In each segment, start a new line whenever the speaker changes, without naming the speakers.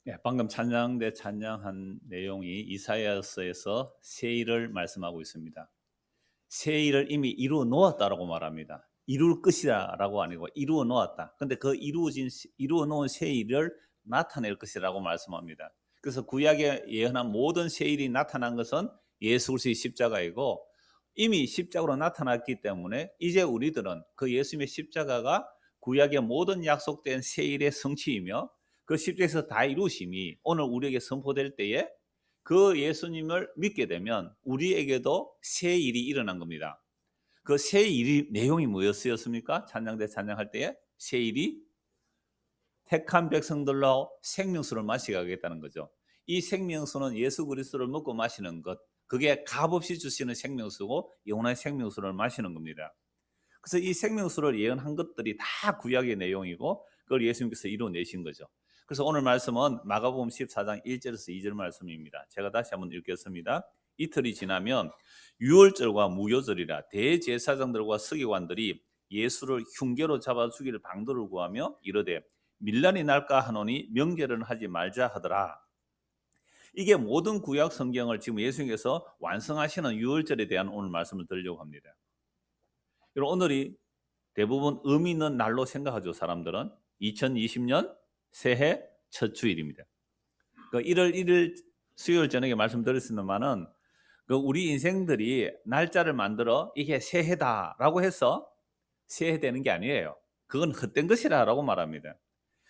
네, 방금 찬양대 찬양한 내용이 이사야서에서 새 일을 말씀하고 있습니다. 새 일을 이미 이루어 놓았다라고 말합니다. 이룰 것이라고 아니고 이루어 놓았다. 근데 그 이루어 놓은 새 일을 나타낼 것이라고 말씀합니다. 그래서 구약에 예언한 모든 새 일이 나타난 것은 예수 그리스도의 십자가이고, 이미 십자가로 나타났기 때문에 이제 우리들은 그 예수님의 십자가가 구약의 모든 약속된 새 일의 성취이며, 그 십자가에서 다 이루심이 오늘 우리에게 선포될 때에 그 예수님을 믿게 되면 우리에게도 새 일이 일어난 겁니다. 그 새 일이 내용이 뭐였습니까? 찬양대 찬양할 때에 새 일이 택한 백성들로 생명수를 마시게 하겠다는 거죠. 이 생명수는 예수 그리스도를 먹고 마시는 것, 그게 값없이 주시는 생명수고 영원한 생명수를 마시는 겁니다. 그래서 이 생명수를 예언한 것들이 다 구약의 내용이고 그걸 예수님께서 이루어내신 거죠. 그래서 오늘 말씀은 마가복음 14장 1절에서 2절 말씀입니다. 제가 다시 한번 읽겠습니다. 이틀이 지나면 유월절과 무교절이라 대제사장들과 서기관들이 예수를 흉계로 잡아 죽일 방도를 구하며 이르되 밀란이 날까 하노니 명절은 하지 말자 하더라. 이게 모든 구약 성경을 지금 예수님께서 완성하시는 유월절에 대한 오늘 말씀을 드리려고 합니다. 여러분, 오늘이 대부분 의미 있는 날로 생각하죠. 사람들은 2020년 새해 첫 주일입니다. 그 1월 1일 수요일 저녁에 말씀드렸습니다만은 그 우리 인생들이 날짜를 만들어 이게 새해다라고 해서 새해 되는 게 아니에요. 그건 헛된 것이라고 말합니다.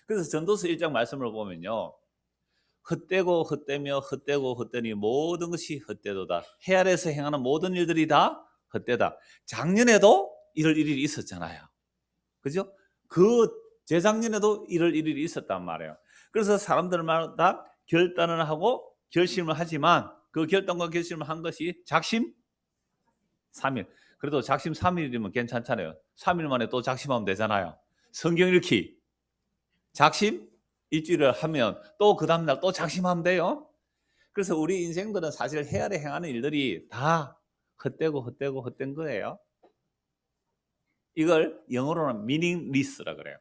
그래서 전도서 1장 말씀을 보면요, 헛되고 헛되며 헛되고 헛되니 모든 것이 헛되도다. 해 아래에서 행하는 모든 일들이 다 헛되다. 작년에도 1월 1일이 있었잖아요. 그죠? 그 재작년에도 1월 1일이 있었단 말이에요. 그래서 사람들마다 결단을 하고 결심을 하지만 그 결단과 결심을 한 것이 작심 3일. 그래도 작심 3일이면 괜찮잖아요. 3일 만에 또 작심하면 되잖아요. 성경 읽기. 작심 일주일을 하면 또 그 다음날 또 작심하면 돼요. 그래서 우리 인생들은 사실 헤아려 행하는 일들이 다 헛되고 헛되고 헛된 거예요. 이걸 영어로는 meaningless라 그래요.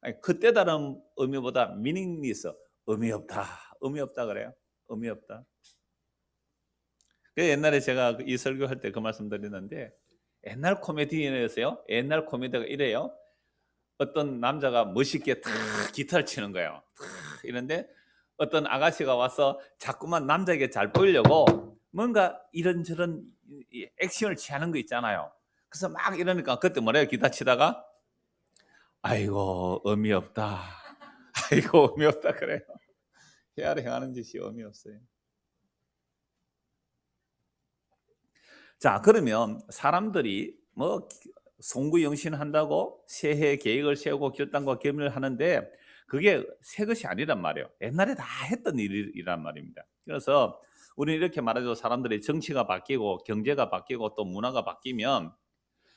아니, 헛되다는 의미보다 meaningless, 의미 없다, 의미 없다 그래요. 의미 없다. 옛날에 제가 이 설교할 때 그 말씀 드리는데, 옛날 코미디언이었어요. 옛날 코미디가 이래요. 어떤 남자가 멋있게 탁 기타를 치는 거예요. 탁 이런데 어떤 아가씨가 와서 자꾸만 남자에게 잘 보이려고 뭔가 이런저런 액션을 취하는 거 있잖아요. 그래서 막 이러니까 그때 뭐래요? 기타 치다가 아이고 의미 없다. 아이고 의미 없다 그래요. 헤아려 행하는 짓이 의미 없어요. 자, 그러면 사람들이 뭐 송구영신한다고 새해 계획을 세우고 결단과 겸을 하는데 그게 새 것이 아니란 말이에요. 옛날에 다 했던 일이란 말입니다. 그래서 우리는 이렇게 말하죠. 사람들이 정치가 바뀌고 경제가 바뀌고 또 문화가 바뀌면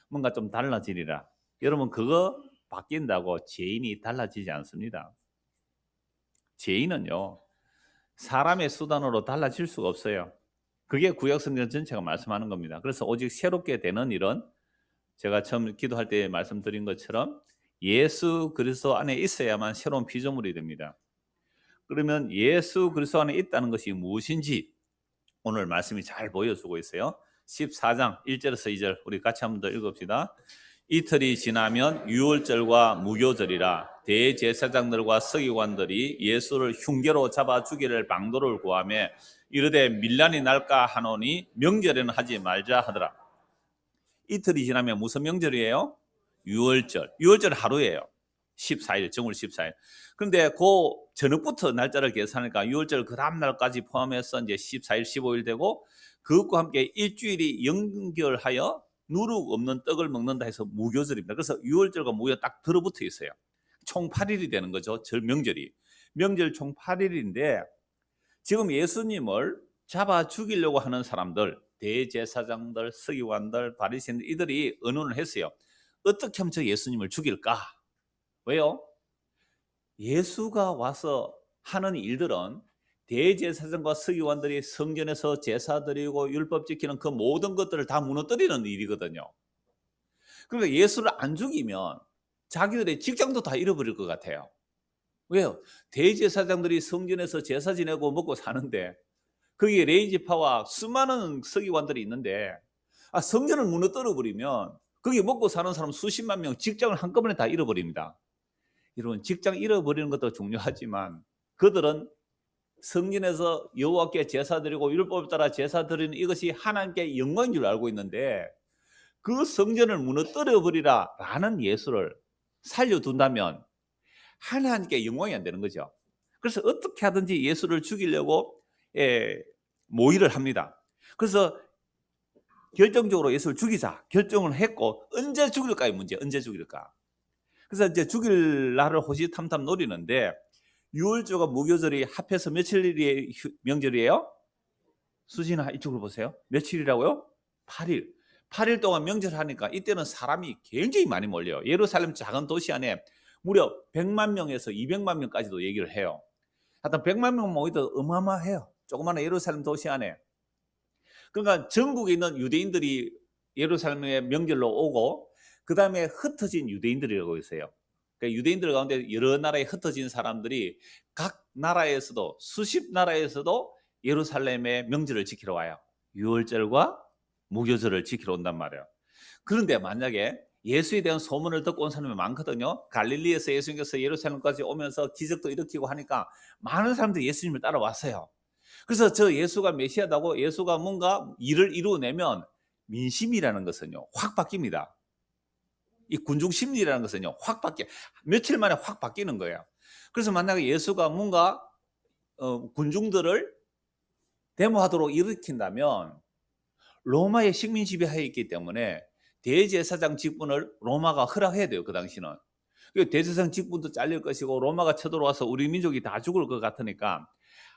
뭔가 좀 달라지리라. 여러분, 그거 바뀐다고 죄인이 달라지지 않습니다. 죄인은요, 사람의 수단으로 달라질 수가 없어요. 그게 구약성경 전체가 말씀하는 겁니다. 그래서 오직 새롭게 되는 일은 제가 처음 기도할 때 말씀드린 것처럼 예수 그리스도 안에 있어야만 새로운 피조물이 됩니다. 그러면 예수 그리스도 안에 있다는 것이 무엇인지 오늘 말씀이 잘 보여주고 있어요. 14장 1절에서 2절 우리 같이 한번 더 읽읍시다. 이틀이 지나면 유월절과 무교절이라 대제사장들과 서기관들이 예수를 흉계로 잡아 죽이를 방도를 구하며 이르되 밀란이 날까 하노니 명절에는 하지 말자 하더라. 이틀이 지나면 무슨 명절이에요? 유월절. 유월절 하루예요. 14일, 정월 14일. 그런데 그 저녁부터 날짜를 계산하니까 유월절 그 다음 날까지 포함해서 이제 14일, 15일 되고 그것과 함께 일주일이 연결하여 누룩 없는 떡을 먹는다 해서 무교절입니다. 그래서 유월절과 무교 딱 들어붙어 있어요. 총 8일이 되는 거죠. 절 명절이. 명절 총 8일인데 지금 예수님을 잡아 죽이려고 하는 사람들, 대제사장들, 서기관들, 바리새인들 이들이 의논을 했어요. 어떻게 하면 저 예수님을 죽일까? 왜요? 예수가 와서 하는 일들은 대제사장과 서기관들이 성전에서 제사 드리고 율법 지키는 그 모든 것들을 다 무너뜨리는 일이거든요. 그러니까 예수를 안 죽이면 자기들의 직장도 다 잃어버릴 것 같아요. 왜요? 대제사장들이 성전에서 제사 지내고 먹고 사는데 거기에 레위지파와 수많은 서기관들이 있는데 성전을 무너뜨려 버리면 거기 먹고 사는 사람 수십만 명 직장을 한꺼번에 다 잃어버립니다. 이런 직장 잃어버리는 것도 중요하지만 그들은 성전에서 여호와께 제사 드리고 율법에 따라 제사 드리는 이것이 하나님께 영광인 줄 알고 있는데 그 성전을 무너뜨려 버리라라는 예수를 살려둔다면 하나님께 영광이 안 되는 거죠. 그래서 어떻게 하든지 예수를 죽이려고 모의를 합니다. 그래서 결정적으로 예수를 죽이자 결정을 했고 언제 죽일까의 문제, 언제 죽일까? 그래서 이제 죽일 날을 호시탐탐 노리는데 유월절과 무교절이 합해서 며칠이 명절이에요? 수진아 이쪽으로 보세요. 며칠이라고요? 8일. 8일 동안 명절하니까 이때는 사람이 굉장히 많이 몰려요. 예루살렘 작은 도시 안에 무려 100만 명에서 200만 명까지도 얘기를 해요. 하여튼 100만 명 모이도 어마어마해요. 조그마한 예루살렘 도시 안에. 그러니까 전국에 있는 유대인들이 예루살렘에 명절로 오고 그 다음에 흩어진 유대인들이라고 있어요. 그러니까 유대인들 가운데 여러 나라에 흩어진 사람들이 각 나라에서도 수십 나라에서도 예루살렘의 명절을 지키러 와요. 유월절과 무교절을 지키러 온단 말이에요. 그런데 만약에 예수에 대한 소문을 듣고 온 사람이 많거든요. 갈릴리에서 예수님께서 예루살렘까지 오면서 기적도 일으키고 하니까 많은 사람들이 예수님을 따라왔어요. 그래서 저 예수가 메시아다고 예수가 뭔가 일을 이루어내면 민심이라는 것은요 확 바뀝니다. 이 군중 심리라는 것은요 확 바뀌어 며칠 만에 확 바뀌는 거예요. 그래서 만약에 예수가 뭔가 군중들을 데모하도록 일으킨다면 로마의 식민 지배하에 있기 때문에 대제사장 직분을 로마가 허락해야 돼요. 그 당시는 대제사장 직분도 잘릴 것이고 로마가 쳐들어와서 우리 민족이 다 죽을 것 같으니까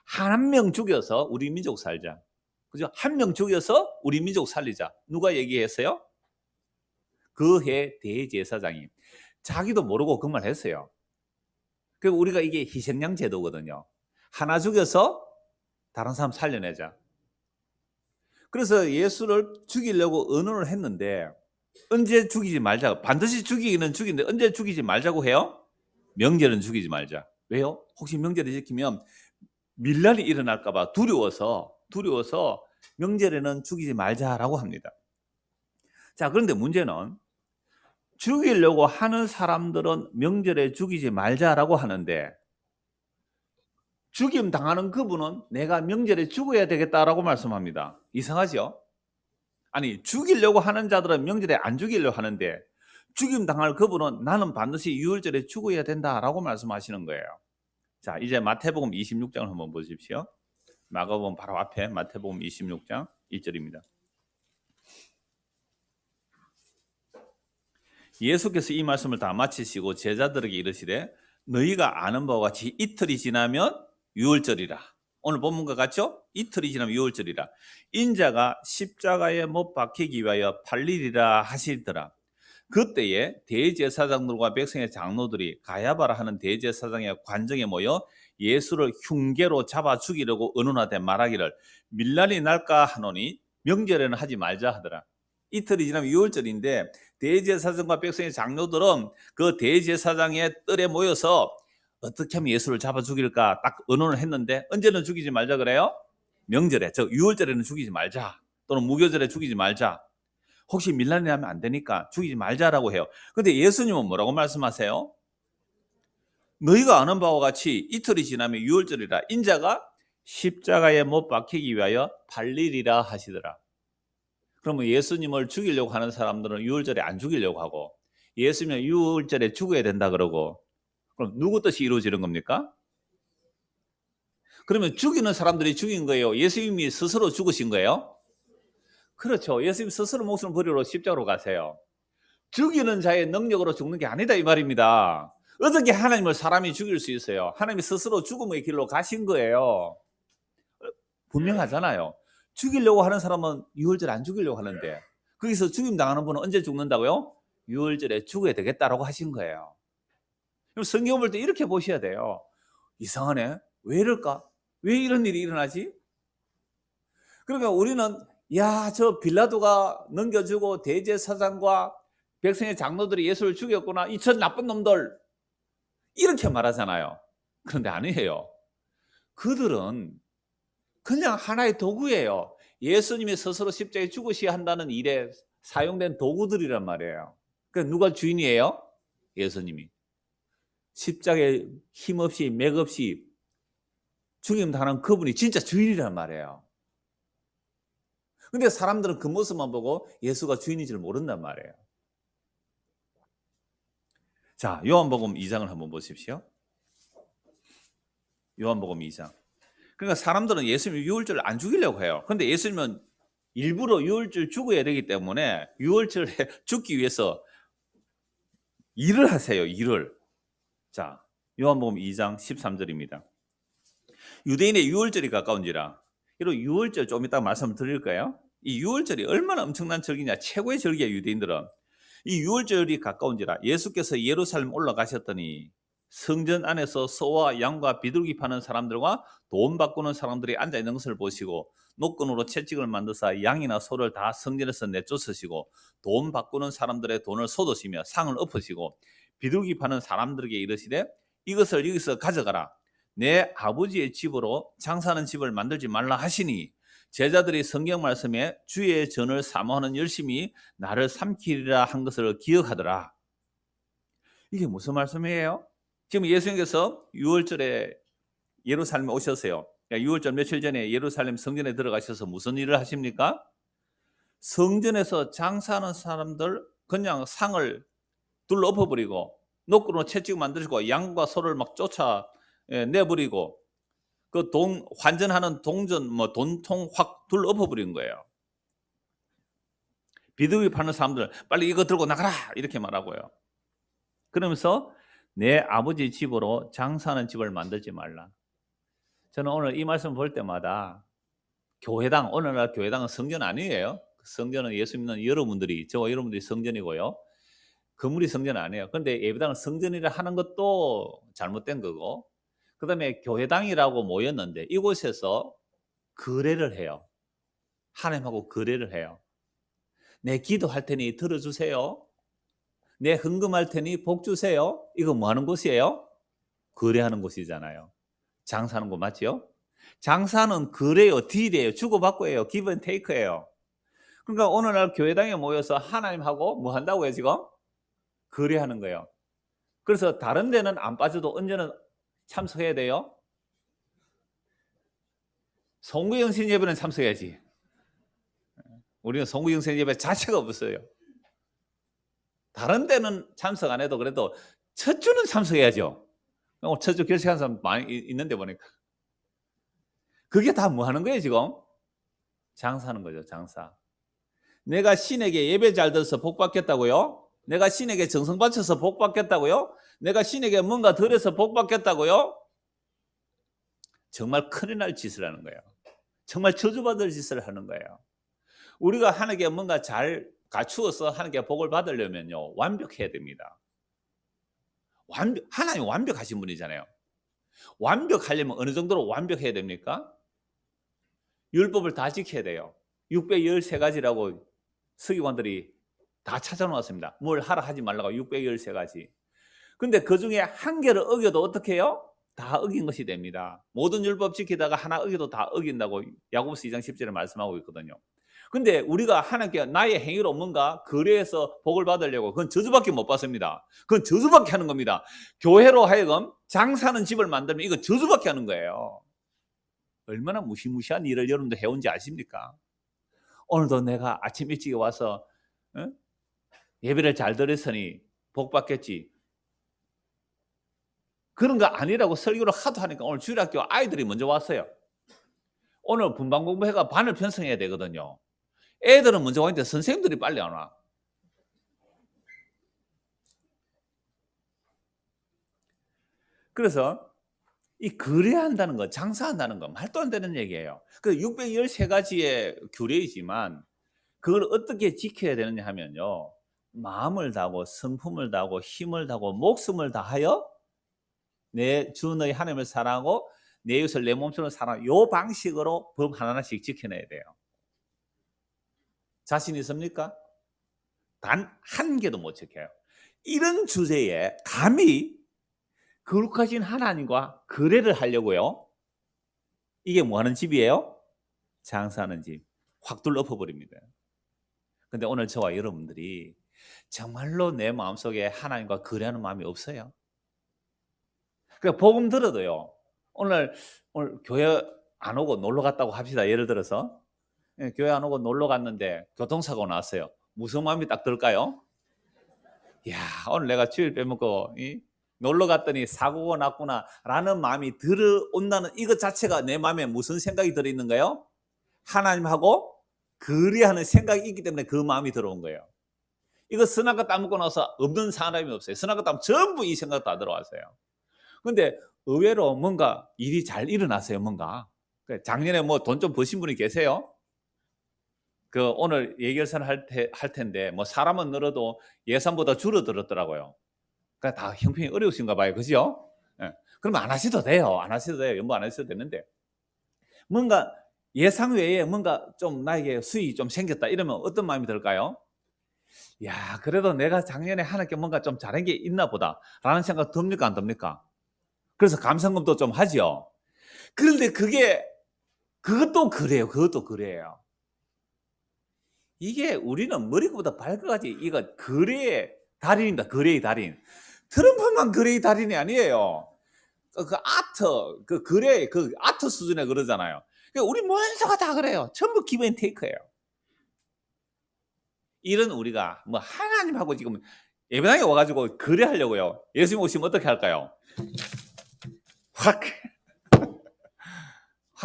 한 명 죽여서 우리 민족 살자. 그죠? 한 명 죽여서 우리 민족 살리자. 누가 얘기했어요? 그 해 대제사장이 자기도 모르고 그 말 했어요. 그리고 우리가 이게 희생양 제도거든요. 하나 죽여서 다른 사람 살려내자. 그래서 예수를 죽이려고 의논을 했는데 언제 죽이지 말자. 반드시 죽이기는 죽이는데 언제 죽이지 말자고 해요? 명절은 죽이지 말자. 왜요? 혹시 명절을 지키면 밀란이 일어날까 봐 두려워서 명절에는 죽이지 말자라고 합니다. 자, 그런데 문제는 죽이려고 하는 사람들은 명절에 죽이지 말자라고 하는데 죽임 당하는 그분은 내가 명절에 죽어야 되겠다라고 말씀합니다. 이상하죠? 아니 죽이려고 하는 자들은 명절에 안 죽이려고 하는데 죽임 당할 그분은 나는 반드시 유월절에 죽어야 된다라고 말씀하시는 거예요. 자, 이제 마태복음 26장을 한번 보십시오. 마가복음 바로 앞에 마태복음 26장 1절입니다. 예수께서 이 말씀을 다 마치시고 제자들에게 이르시되 너희가 아는 바와 같이 이틀이 지나면 유월절이라. 오늘 본문과 같죠? 이틀이 지나면 유월절이라. 인자가 십자가에 못 박히기 위하여 팔리리라 하시더라. 그때에 대제사장들과 백성의 장로들이 가야바라 하는 대제사장의 관정에 모여 예수를 흉계로 잡아 죽이려고 의논하되 말하기를 밀란이 날까 하노니 명절에는 하지 말자 하더라. 이틀이 지나면 유월절인데 대제사장과 백성의 장로들은 그 대제사장의 뜰에 모여서 어떻게 하면 예수를 잡아 죽일까 딱 의논을 했는데 언제는 죽이지 말자 그래요? 명절에, 즉 유월절에는 죽이지 말자 또는 무교절에 죽이지 말자. 혹시 밀란이 나면 안 되니까 죽이지 말자라고 해요. 근데 예수님은 뭐라고 말씀하세요? 너희가 아는 바와 같이 이틀이 지나면 유월절이라 인자가 십자가에 못 박히기 위하여 팔리리라 하시더라. 그러면 예수님을 죽이려고 하는 사람들은 유월절에 안 죽이려고 하고 예수님은 유월절에 죽어야 된다 그러고 그럼 누구 뜻이 이루어지는 겁니까? 그러면 죽이는 사람들이 죽인 거예요? 예수님이 스스로 죽으신 거예요? 그렇죠. 예수님 스스로 목숨을 버리러 십자가로 가세요. 죽이는 자의 능력으로 죽는 게 아니다 이 말입니다. 어떻게 하나님을 사람이 죽일 수 있어요? 하나님이 스스로 죽음의 길로 가신 거예요. 분명하잖아요. 죽이려고 하는 사람은 유월절 안 죽이려고 하는데 거기서 죽임 당하는 분은 언제 죽는다고요? 유월절에 죽어야 되겠다라고 하신 거예요. 그럼 성경 볼 때 이렇게 보셔야 돼요. 이상하네. 왜 이럴까? 왜 이런 일이 일어나지? 그러니까 우리는 저 빌라도가 넘겨주고 대제사장과 백성의 장로들이 예수를 죽였구나. 이 전 나쁜 놈들. 이렇게 말하잖아요. 그런데 아니에요. 그들은 그냥 하나의 도구예요. 예수님이 스스로 십자가에 죽으셔야 한다는 일에 사용된 도구들이란 말이에요. 그러니까 누가 주인이에요? 예수님이. 십자가에 힘없이 맥없이 죽임 당하는 그분이 진짜 주인이란 말이에요. 근데 사람들은 그 모습만 보고 예수가 주인인 줄 모른단 말이에요. 자, 요한복음 2장을 한번 보십시오. 요한복음 2장. 그러니까 사람들은 예수님 유월절을 안 죽이려고 해요. 그런데 예수님은 일부러 유월절 죽어야 되기 때문에 유월절에 죽기 위해서 일을 하세요. 일을. 자, 요한복음 2장 13절입니다. 유대인의 유월절이 가까운지라. 이런 유월절 좀 이따 말씀을 드릴까요? 이 유월절이 얼마나 엄청난 절기냐. 최고의 절기야 유대인들은. 이 유월절이 가까운지라 예수께서 예루살렘 올라가셨더니 성전 안에서 소와 양과 비둘기 파는 사람들과 돈 바꾸는 사람들이 앉아 있는 것을 보시고 노끈으로 채찍을 만드사 양이나 소를 다 성전에서 내쫓으시고 돈 바꾸는 사람들의 돈을 쏟으시며 상을 엎으시고 비둘기 파는 사람들에게 이르시되 이것을 여기서 가져가라. 내 아버지의 집으로 장사하는 집을 만들지 말라 하시니 제자들이 성경 말씀에 주의 전을 사모하는 열심히 나를 삼키리라 한 것을 기억하더라. 이게 무슨 말씀이에요? 지금 예수님께서 6월절에 예루살렘에 오셨어요. 6월절 며칠 전에 예루살렘 성전에 들어가셔서 무슨 일을 하십니까? 성전에서 장사하는 사람들 그냥 상을 둘러 엎어버리고 노끈으로 채찍 만드시고 양과 소를 막 쫓아 내버리고 그 돈 환전하는 동전 뭐 돈통 확 둘러 엎어버린 거예요. 비둘기 파는 사람들 빨리 이거 들고 나가라 이렇게 말하고요. 그러면서 내 아버지 집으로 장사하는 집을 만들지 말라. 저는 오늘 이 말씀 볼 때마다 교회당, 오늘날 교회당은 성전 아니에요. 성전은 예수 믿는 여러분들이, 저와 여러분들이 성전이고요. 건물이 성전 아니에요. 그런데 예배당은 성전이라 하는 것도 잘못된 거고, 그 다음에 교회당이라고 모였는데 이곳에서 거래를 해요. 하나님하고 거래를 해요. 내 기도할 테니 들어주세요. 내 헌금할 테니 복 주세요. 이거 뭐 하는 곳이에요? 거래하는 곳이잖아요. 장사하는 곳 맞죠? 장사는 거래요, 딜이에요, 주고받고예요, 기브 앤 테이크예요. 그러니까 오늘날 교회당에 모여서 하나님하고 뭐 한다고요 지금? 거래하는 거예요. 그래서 다른 데는 안 빠져도 언제는 참석해야 돼요? 송구영신 예배는 참석해야지. 우리는 송구영신 예배 자체가 없어요. 다른 데는 참석 안 해도 그래도 첫 주는 참석해야죠. 첫 주 결식하는 사람 많이 있는데 보니까. 그게 다 뭐 하는 거예요 지금? 장사하는 거죠, 장사. 내가 신에게 예배 잘 들어서 복 받겠다고요? 내가 신에게 정성 바쳐서 복 받겠다고요? 내가 신에게 뭔가 덜해서 복 받겠다고요? 정말 큰일 날 짓을 하는 거예요. 정말 저주받을 짓을 하는 거예요. 우리가 하나님께 뭔가 잘 갖추어서 하나님께 복을 받으려면요, 완벽해야 됩니다. 하나님 완벽하신 분이잖아요. 완벽하려면 어느 정도로 완벽해야 됩니까? 율법을 다 지켜야 돼요. 613가지라고 서기관들이 다 찾아놓았습니다. 뭘 하라 하지 말라고 613가지. 근데 그 중에 한 개를 어겨도 어떻게 해요? 다 어긴 것이 됩니다. 모든 율법 지키다가 하나 어겨도 다 어긴다고 야고보서 2장 10절에 말씀하고 있거든요. 근데 우리가 하나님께 나의 행위로 뭔가 거래해서 복을 받으려고 그건 저주밖에 못 받습니다. 그건 저주밖에 하는 겁니다. 교회로 하여금 장사하는 집을 만들면 이거 저주밖에 하는 거예요. 얼마나 무시무시한 일을 여러분도 해온지 아십니까? 오늘도 내가 아침 일찍 와서 예배를 잘 드렸으니 복 받겠지. 그런 거 아니라고 설교를 하도 하니까 오늘 주일학교 아이들이 먼저 왔어요. 오늘 분반 공부회가 반을 편성해야 되거든요. 애들은 먼저 왔는데 선생님들이 빨리 안 와. 그래서 이 거래한다는 거, 장사한다는 거 말도 안 되는 얘기예요. 그 613가지의 규례이지만 그걸 어떻게 지켜야 되느냐 하면요. 마음을 다하고 성품을 다하고 힘을 다하고 목숨을 다하여 내 주 너희 하나님을 사랑하고 내 이웃을 내 몸처럼 사랑하는 요 방식으로 법 하나하나씩 지켜내야 돼요. 자신 있습니까? 단 한 개도 못 지켜요. 이런 주제에 감히 거룩하신 하나님과 거래를 하려고요. 이게 뭐 하는 집이에요? 장사하는 집. 확 둘러 엎어버립니다. 근데 오늘 저와 여러분들이 정말로 내 마음속에 하나님과 거래하는 마음이 없어요. 그러니까 복음 들어도요. 오늘 교회 안 오고 놀러 갔다고 합시다. 예를 들어서 교회 안 오고 놀러 갔는데 교통사고 났어요. 무슨 마음이 딱 들까요? 야, 오늘 내가 주일 빼먹고 놀러 갔더니 사고가 났구나라는 마음이 들어온다는 이것 자체가 내 마음에 무슨 생각이 들어있는가요? 하나님하고 거래하는 생각이 있기 때문에 그 마음이 들어온 거예요. 이거 선악과 따먹고 나서 없는 사람이 없어요. 선악과 따먹 전부 이 생각 다 들어왔어요. 근데 의외로 뭔가 일이 잘 일어났어요. 뭔가 작년에 뭐 돈 좀 버신 분이 계세요? 그 오늘 예결선 할 텐데 뭐 사람은 늘어도 예산보다 줄어들었더라고요. 그러니까 다 형편이 어려우신가 봐요. 그죠? 예. 그러면 안 하셔도 돼요. 안 하셔도 돼요. 연보 안 하셔도 되는데 뭔가 예상 외에 뭔가 좀 나에게 수익이 좀 생겼다 이러면 어떤 마음이 들까요? 야, 그래도 내가 작년에 하나님께 뭔가 좀 잘한 게 있나 보다 라는 생각 듭니까 안 듭니까? 그래서 감사금도 좀 하죠. 그런데 그것도 그래요. 그것도 그래요. 이게 우리는 머리부터 발끝까지 이거 거래의 달인입니다. 거래의 달인. 트럼프만 거래의 달인이 아니에요. 그 아트, 그 거래, 그 아트 수준에 그러잖아요. 우리 모두가 다 그래요. 전부 기브 앤 테이크예요. 이런 우리가 뭐 하나님하고 지금 예배당에 와가지고 거래하려고요. 예수님 오시면 어떻게 할까요? 확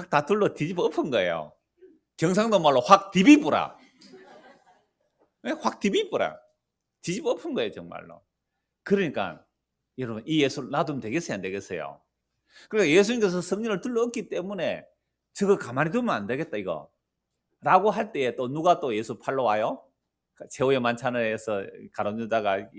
다 둘러 뒤집어 엎은 거예요. 경상도 말로 확 디비뿌라. 확 디비뿌라. 뒤집어 엎은 거예요, 정말로. 그러니까 여러분 이 예수를 놔두면 되겠어요, 안 되겠어요? 그러니까 예수님께서 성령을 둘러엎기 때문에 저거 가만히 두면 안 되겠다 이거 라고 할 때에 또 누가 또 예수 팔러 와요? 최후의 만찬에서 가룟 유다가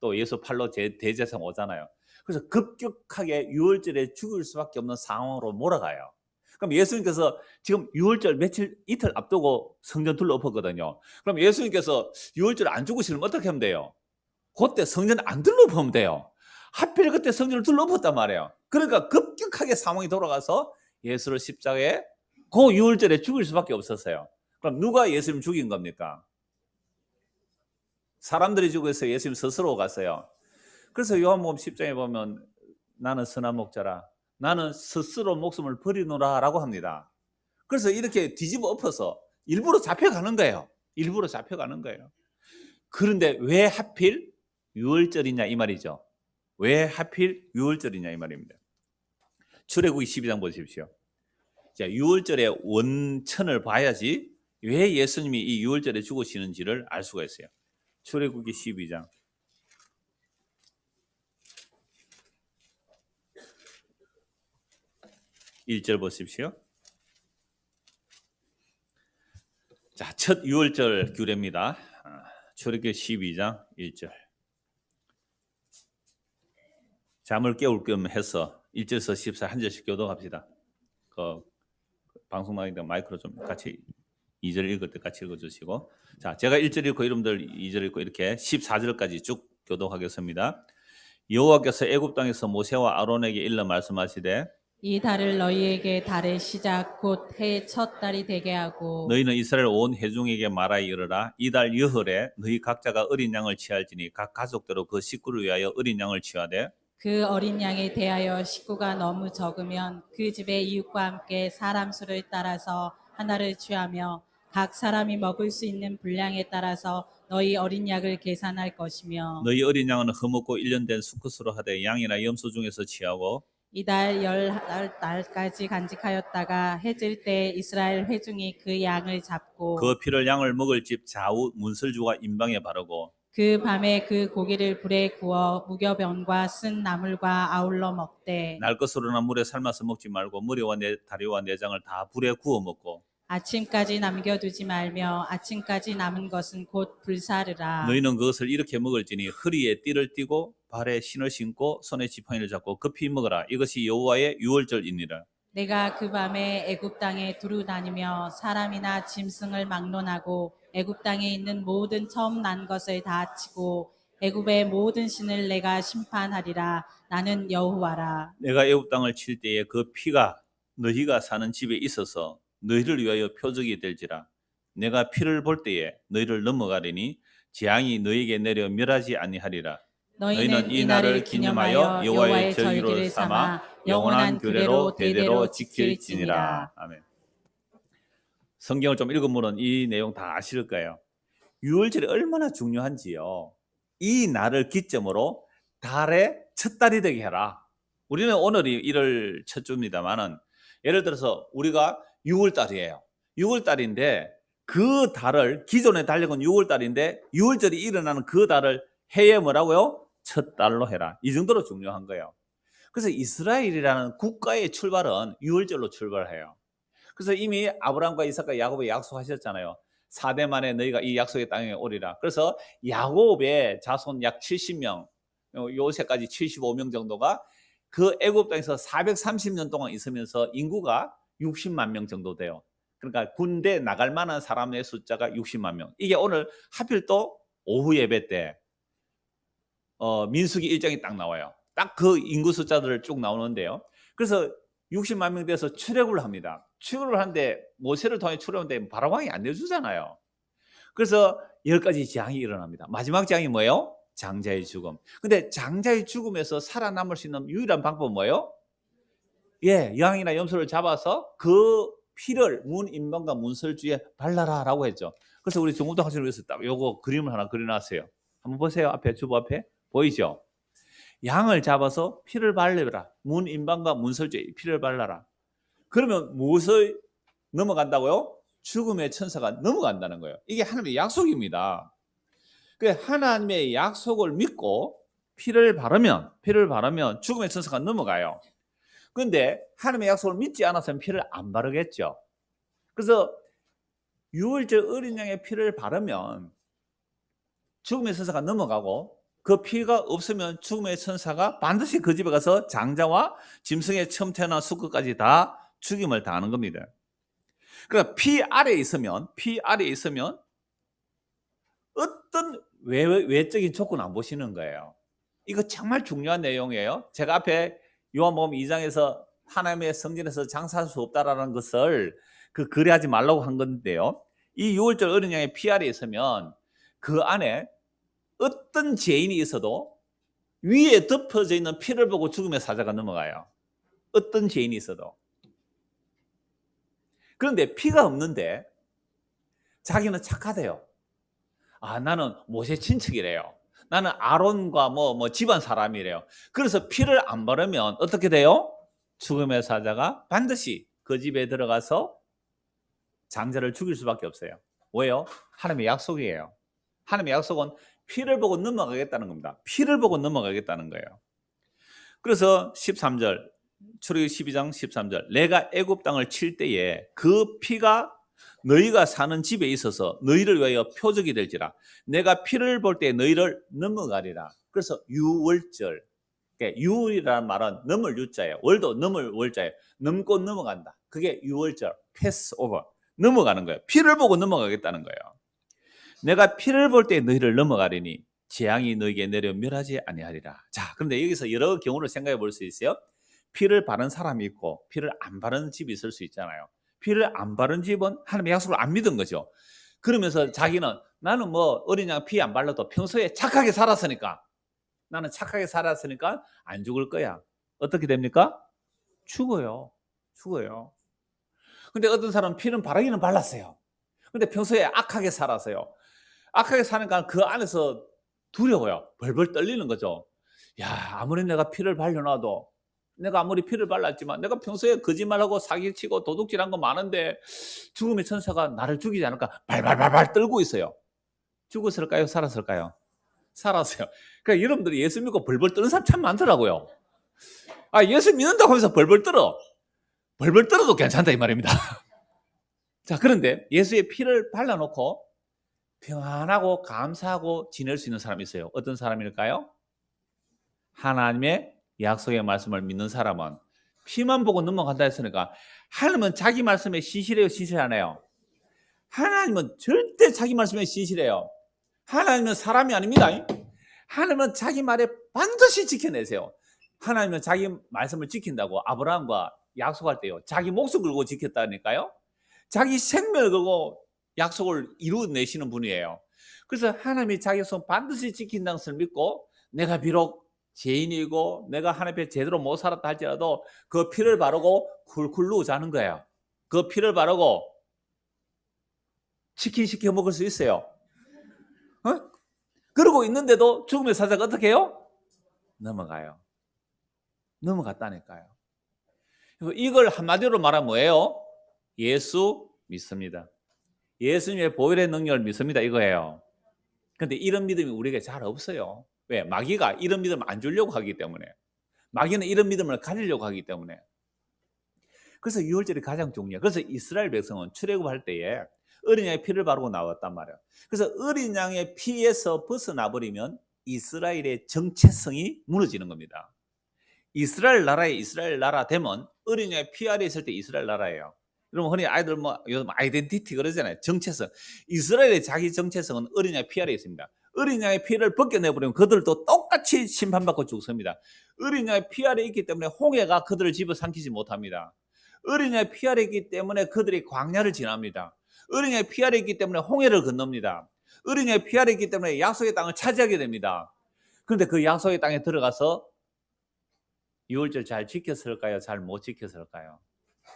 또 예수 팔러 대제사장 오잖아요. 그래서 급격하게 유월절에 죽을 수밖에 없는 상황으로 몰아가요. 그럼 예수님께서 지금 유월절 이틀 앞두고 성전 둘러엎었거든요. 그럼 예수님께서 유월절 안 죽으시면 어떻게 하면 돼요? 그때 성전 안 둘러엎으면 돼요. 하필 그때 성전을 둘러엎었단 말이에요. 그러니까 급격하게 상황이 돌아가서 예수를 십자가에 그 유월절에 죽일 수밖에 없었어요. 그럼 누가 예수님 죽인 겁니까? 사람들이 죽어서 예수님 스스로 갔어요. 그래서 요한복음 10장에 보면 나는 선한 목자라 나는 스스로 목숨을 버리노라 라고 합니다. 그래서 이렇게 뒤집어 엎어서 일부러 잡혀가는 거예요. 일부러 잡혀가는 거예요. 그런데 왜 하필 유월절이냐 이 말이죠. 왜 하필 유월절이냐 이 말입니다. 출애굽기 12장 보십시오. 자, 유월절의 원천을 봐야지 왜 예수님이 이 유월절에 죽으시는지를 알 수가 있어요. 출애굽기 12장 1절 보십시오. 자, 첫 유월절 규례입니다. 출애굽기 12장 1절. 잠을 깨울 겸 해서 1절에서 14 한 절씩 교독합시다. 그 방송 나가니까 마이크로 좀 같이 2절 읽을 때 같이 읽어주시고, 자, 제가 1절 읽고 여러분들 2절 읽고 이렇게 14절까지 쭉 교독하겠습니다. 여호와께서 애굽 땅에서 모세와 아론에게 일러 말씀하시되
이 달을 너희에게 달의 시작 곧 해의 첫 달이 되게 하고
너희는 이스라엘 온 회중에게 말하여 이르라 이 달 여흘에 너희 각자가 어린 양을 취할지니 각 가족대로 그 식구를 위하여 어린 양을 취하되
그 어린 양에 대하여 식구가 너무 적으면 그 집의 이웃과 함께 사람 수를 따라서 하나를 취하며 각 사람이 먹을 수 있는 분량에 따라서 너희 어린 양을 계산할 것이며
너희 어린 양은 허먹고 1년 된 수컷으로 하되 양이나 염소 중에서 취하고
이달 10날까지 간직하였다가 해질 때 이스라엘 회중이 그 양을 잡고
그 피를 양을 먹을 집 좌우 문설주와 임방에 바르고
그 밤에 그 고기를 불에 구워 무교병과 쓴 나물과 아울러 먹되
날 것으로나 물에 삶아서 먹지 말고 머리와 다리와 내장을 다 불에 구워 먹고
아침까지 남겨두지 말며 아침까지 남은 것은 곧 불사르라.
너희는 그것을 이렇게 먹을지니 허리에 띠를 띠고 발에 신을 신고 손에 지팡이를 잡고 급히 먹어라. 이것이 여호와의 유월절이니라.
내가 그 밤에 애굽 땅에 두루 다니며 사람이나 짐승을 막론하고 애굽 땅에 있는 모든 처음 난 것을 다 치고 애굽의 모든 신을 내가 심판하리라. 나는 여호와라.
내가 애굽 땅을 칠 때에 그 피가 너희가 사는 집에 있어서 너희를 위하여 표적이 될지라. 내가 피를 볼 때에 너희를 넘어가리니 재앙이 너희에게 내려 멸하지 아니하리라.
너희는 이 날을 기념하여 여호와의 절기를 삼아 영원한 규례로 대대로 지킬지니라.
아멘. 성경을 좀 읽으면 이 내용 다 아실 거예요. 유월절이 얼마나 중요한지요. 이 날을 기점으로 달의 첫 달이 되게 해라. 우리는 오늘이 1월 첫 주입니다만은 예를 들어서 우리가 6월 달이에요. 6월 달인데 그 달을 기존의 달력은 6월 달인데 6월절이 일어나는 그 달을 해에 뭐라고요? 첫 달로 해라. 이 정도로 중요한 거예요. 그래서 이스라엘이라는 국가의 출발은 6월절로 출발해요. 그래서 이미 아브라함과 이삭과 야곱에 약속하셨잖아요. 4대 만에 너희가 이 약속의 땅에 오리라. 그래서 야곱의 자손 약 70명, 요새까지 75명 정도가 그 애굽 땅에서 430년 동안 있으면서 인구가 60만 명 정도 돼요. 그러니까 군대 나갈 만한 사람의 숫자가 60만 명. 이게 오늘 하필 또 오후 예배 때 민수기 1장이 딱 나와요. 딱 그 인구 숫자들을 쭉 나오는데요. 그래서 60만 명 돼서 출애굽을 합니다. 출애굽을 하는데 모세를 통해 출애굽하는데 바로왕이 안 내주잖아요. 그래서 10가지 재앙이 일어납니다. 마지막 재앙이 뭐예요? 장자의 죽음. 근데 장자의 죽음에서 살아남을 수 있는 유일한 방법은 뭐예요? 양이나 염소를 잡아서 그 피를 문 임방과 문설주에 발라라라고 했죠. 그래서 우리 정우도 학생을 위해서 딱 요거 그림을 하나 그려놨어요. 한번 보세요. 앞에 주보 앞에 보이죠? 양을 잡아서 피를 발라라. 문 임방과 문설주에 피를 발라라. 그러면 무엇을 넘어간다고요? 죽음의 천사가 넘어간다는 거예요. 이게 하나님의 약속입니다. 그 하나님의 약속을 믿고 피를 바르면 죽음의 천사가 넘어가요. 그런데 하나님의 약속을 믿지 않았으면 피를 안 바르겠죠. 그래서 6월절 어린 양의 피를 바르면 죽음의 천사가 넘어가고 그 피가 없으면 죽음의 천사가 반드시 그 집에 가서 장자와 짐승의 처음 태어난 수컷까지 다 죽임을 당하는 겁니다. 그러니까 피 아래에 있으면 어떤 외적인 조건 안 보시는 거예요. 이거 정말 중요한 내용이에요. 제가 앞에 요한복음 2장에서 하나님의 성전에서 장사할 수 없다라는 것을 거래하지 말라고 한 건데요. 이 6월절 어린 양의 피 아래에 있으면 그 안에 어떤 죄인이 있어도 위에 덮어져 있는 피를 보고 죽음의 사자가 넘어가요. 어떤 죄인이 있어도. 그런데 피가 없는데 자기는 착하대요. 나는 모세 친척이래요. 나는 아론과 뭐 집안 사람이래요. 그래서 피를 안 바르면 어떻게 돼요? 죽음의 사자가 반드시 그 집에 들어가서 장자를 죽일 수밖에 없어요. 왜요? 하나님의 약속이에요. 하나님의 약속은 피를 보고 넘어가겠다는 겁니다. 피를 보고 넘어가겠다는 거예요. 그래서 13절, 출애굽기 12장 13절, 내가 애굽 땅을 칠 때에 그 피가 너희가 사는 집에 있어서 너희를 위하여 표적이 될지라. 내가 피를 볼 때 너희를 넘어가리라. 그래서 유월절, 유월이라는 말은 넘을 유자예요. 월도 넘을 월자예요. 넘고 넘어간다. 그게 유월절, 패스오버, 넘어가는 거예요. 피를 보고 넘어가겠다는 거예요. 내가 피를 볼 때 너희를 넘어가리니 재앙이 너희에게 내려 멸하지 아니하리라. 자, 그런데 여기서 여러 경우를 생각해 볼 수 있어요. 피를 바른 사람이 있고 피를 안 바른 집이 있을 수 있잖아요. 피를 안 바른 집은 하나님의 약속을 안 믿은 거죠. 그러면서 자기는 나는 뭐 어린 양 피 안 발라도 평소에 착하게 살았으니까, 나는 착하게 살았으니까 안 죽을 거야. 어떻게 됩니까? 죽어요. 근데 어떤 사람은 피는 바르기는 발랐어요. 근데 평소에 악하게 살았어요. 악하게 사니까 그 안에서 두려워요. 벌벌 떨리는 거죠. 아무리 내가 피를 발려놔도, 내가 아무리 피를 발랐지만 내가 평소에 거짓말하고 사기치고 도둑질한 거 많은데 죽음의 천사가 나를 죽이지 않을까 발발발발 떨고 있어요. 죽었을까요? 살았을까요? 살았어요. 그러니까 여러분들이 예수 믿고 벌벌 떠는 사람 참 많더라고요. 예수 믿는다고 하면서 벌벌 떨어도 괜찮다 이 말입니다. 자, 그런데 예수의 피를 발라놓고 평안하고 감사하고 지낼 수 있는 사람이 있어요. 어떤 사람일까요? 하나님의 약속의 말씀을 믿는 사람은 피만 보고 넘어간다 했으니까, 하나님은 자기 말씀에 신실해요, 신실하네요? 하나님은 절대 자기 말씀에 신실해요. 하나님은 사람이 아닙니다. 하나님은 자기 말에 반드시 지켜내세요. 하나님은 자기 말씀을 지킨다고 아브라함과 약속할 때요, 자기 목숨 걸고 지켰다니까요. 자기 생명을 걸고 약속을 이루어내시는 분이에요. 그래서 하나님이 자기 약속 반드시 지킨다는 것을 믿고, 내가 비록 죄인이고 내가 하나님 앞에 제대로 못 살았다 할지라도 그 피를 바르고 쿨쿨 누우자는 거예요. 그 피를 바르고 치킨 시켜 먹을 수 있어요. 어? 그러고 있는데도 죽음의 사자가 어떻게 해요? 넘어가요. 넘어갔다니까요. 이걸 한마디로 말하면 뭐예요? 예수 믿습니다. 예수님의 보혈의 능력을 믿습니다, 이거예요. 근데 이런 믿음이 우리에게 잘 없어요. 왜? 마귀가 이런 믿음을 안 주려고 하기 때문에. 마귀는 이런 믿음을 가지려고 하기 때문에. 그래서 유월절이 가장 중요해요. 그래서 이스라엘 백성은 출애굽할 때에 어린 양의 피를 바르고 나왔단 말이에요. 그래서 어린 양의 피에서 벗어나 버리면 이스라엘의 정체성이 무너지는 겁니다. 이스라엘 나라에 이스라엘 나라 되면 어린 양의 피 아래 있을 때 이스라엘 나라예요. 여러분 흔히 아이들 뭐 요즘 아이덴티티 그러잖아요. 정체성. 이스라엘의 자기 정체성은 어린 양의 피 아래 있습니다. 어린 양의 피를 벗겨내버리면 그들도 똑같이 심판받고 죽습니다. 어린 양의 피 아래 있기 때문에 홍해가 그들을 집어삼키지 못합니다. 어린 양의 피 아래 있기 때문에 그들이 광야를 지납니다. 어린 양의 피 아래 있기 때문에 홍해를 건넙니다. 어린 양의 피 아래 있기 때문에 약속의 땅을 차지하게 됩니다. 그런데 그 약속의 땅에 들어가서 유월절 잘 지켰을까요? 잘 못 지켰을까요?